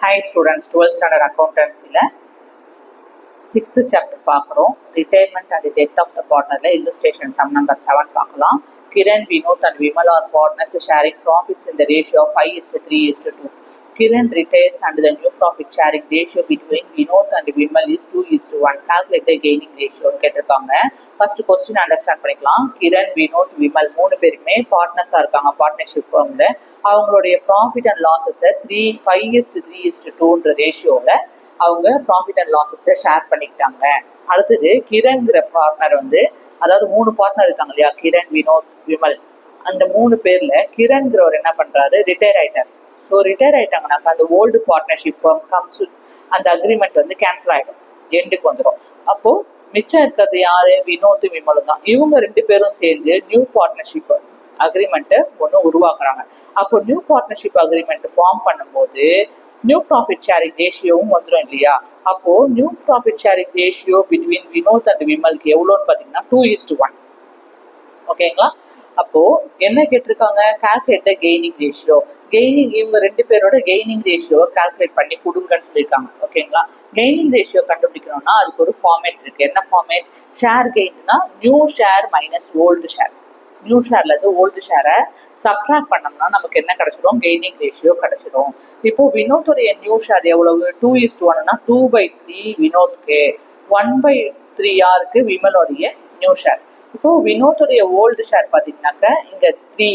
Hi students, 12th standard accountancy la 6th chapter பார்க்கிறோம். Retirement and death of the partner la illustration sum number 7 பார்க்கலாம். Kiran, Vinod and Vimal are partners sharing profits in the ratio of 5:3:2. Kiran retires and the new profit sharing ratio between Vinod and Vimal is 2:1. Calculate the gaining ratio கேட்டிருக்காங்க. First question understand பண்ணிக்கலாம். கிரண், வினோத், விமல் 3 பேருமே பார்ட்னர்ஸாக இருக்காங்க partnership ஃபார்ம்ல. அவங்களுடைய profit and லாஸஸை 5:3:2ன்ற ரேஷியோவில் அவங்க profit and லாஸஸை share பண்ணிக்கிட்டாங்க. அடுத்தது கிரண்ங்கிற பார்ட்னர் வந்து, அதாவது 3 பார்ட்னர் இருக்காங்க இல்லையா, கிரண், வினோத், விமல், அந்த 3 பேர்ல கிரண்கிறவர் என்ன பண்றாரு, ரிட்டையர் ஆயிட்டார். ஸோ ரிட்டையர் ஆயிட்டாங்கன்னாக்கா அந்த ஓல்டு பார்ட்னர்ஷிப் ஃபார்ம் கம்ஸ், அந்த அக்ரிமெண்ட் வந்து கேன்சல் ஆகிடும், எண்டுக்கு வந்துடும். அப்போ மிச்சம் இருக்கிறது யாரு, வினோத், விமலும் தான். இவங்க 2 பேரும் சேர்ந்து நியூ பார்ட்னர்ஷிப் அக்ரிமெண்ட்டை ஒன்று உருவாக்குறாங்க. அப்போ நியூ பார்ட்னர்ஷிப் அக்ரிமெண்ட் ஃபார்ம் பண்ணும்போது நியூ ப்ராஃபிட் ஷேரிங் ரேஷியோவும் வந்துடும் இல்லையா. அப்போ new profit sharing ratio between Vinod and விமலுக்கு எவ்வளோன்னு பார்த்தீங்கன்னா 2:1. ஓகேங்களா. அப்போ என்ன கேட்டிருக்காங்க, calculate the gaining ratio. Gaining, இவங்க 2 பேரோட கெய்னிங் ரேஷியோவை கால்குலேட் பண்ணி கொடுங்கன்னு சொல்லியிருக்காங்க. ஓகேங்களா. கெய்னிங் ரேஷியோ கண்டுபிடிக்கணும்னா அதுக்கு ஒரு ஃபார்மேட் இருக்கு. என்ன ஃபார்மேட்? ஷேர் கெயின்னா new share minus old share. New ஷேர்ல இருந்து ஓல்டு ஷேரை சப்ட்ராக்ட் பண்ணோம்னா நமக்கு என்ன கிடைச்சிடும், கெய்னிங் ரேஷியோ கிடைச்சிடும். இப்போ வினோத்துடைய நியூ ஷேர் எவ்வளவு, 2:1னா 2/3 வினோத்துக்கு, 1/3 யாருக்கு, விமலோடைய நியூ ஷேர். இப்போ வினோத்துடைய ஓல்டு ஷேர் பார்த்தீங்கன்னாக்க இங்க 3,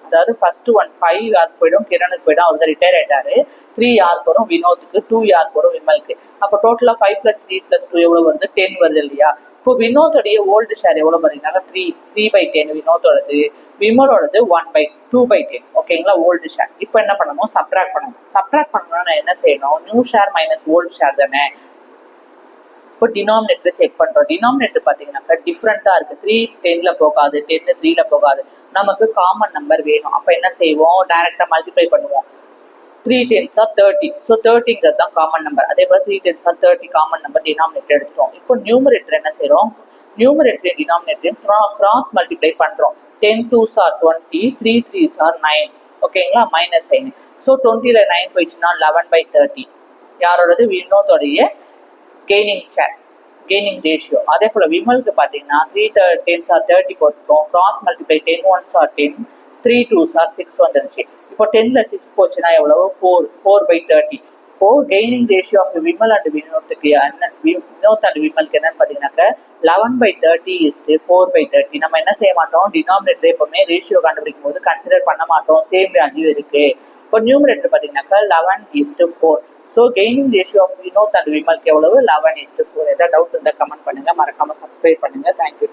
அதாவது ஃபர்ஸ்ட் 5 யாருக்கு போயிடும், கிரணுக்கு போயிடும், அவர் தான் ரிட்டையர் ஆயிட்டாரு. 3 யாருக்கு வரும், வினோத்துக்கு. 2 யாருக்கு வரும், விமலுக்கு. அப்போ டோட்டலா 5 + 3 + 2 எவ்வளவு வருது, 10 வருது இல்லையா. இப்போ வினோத்துடைய ஓல்டு ஷேர் எவ்வளவு பார்த்தீங்கன்னா 3/10 வினோத்தோடது, விமலோடது 2/10. ஓகேங்களா, ஓல்டு ஷேர். இப்போ என்ன பண்ணணும், சப்ட்ராக்ட் பண்ணணும். சப்ட்ராக்ட் பண்ணணும்னா என்ன செய்யணும், new share minus old share தானே. இப்போ டினாமினேட்டர் செக் பண்றோம். டினாமினேட்டர் பார்த்தீங்கன்னாக்கா டிஃப்ரெண்டா இருக்கு. 3 10ல போகாது, 10 3ல போகாது. நமக்கு காமன் நம்பர் வேணும். அப்போ என்ன செய்வோம், டைரக்டா மல்டிப்ளை பண்ணுவோம். 3 10s are 30. ஸோ 30ங்கிறது தான் காமன் நம்பர். அதே போல 3 10s are 30 common number denominator எடுத்துட்டோம். இப்போ நியூமரேட்டர் என்ன செய்யறோம், நியூமரேட்டர் டினாமினேட்டரையும் கிராஸ் மல்டிப்ளை பண்றோம். 10 2s are 20, 3 3s are 9. ஓகேங்களா, மைனஸ் சைன். ஸோ 20ல 9 போயிடுச்சுன்னா 11/30 யாரோடது, வினோத்தோடைய கெய்னிங் ஷேர், கெய்னிங் ரேஷியோ. அதே போல விமலுக்கு பார்த்தீங்கன்னா 3 10s are 30 போட்டுரும். Cross multiply 10 1s are 10, 3 2s are 6 வந்துருச்சு. இப்போ 10ல 6 போச்சுன்னா எவ்வளவு, 4/30. இப்போ gaining ratio of Vimal and வினோத்துக்கு வினோத் அண்ட் விமலுக்கு என்னன்னு பார்த்தீங்கன்னாக்க 11/30 is 4/30. நம்ம என்ன செய்ய மாட்டோம், டினாமினேட்டர் எப்பவுமே ரேஷியோ கண்டுபிடிக்கும் போது கன்சிடர் பண்ண மாட்டோம், சேம் வேல்யூ இருக்கு. இப்போ நியூமரேட்டர் பார்த்தீங்கன்னாக்கா 11:4. So gaining ratio of Vinod and விமலுக்கு எவ்வளவு, 11:4. ஏதாவது டவுட் இருந்தால் கமெண்ட் பண்ணுங்க, மறக்காம சப்ஸ்கிரைப் பண்ணுங்க. தேங்க்யூ.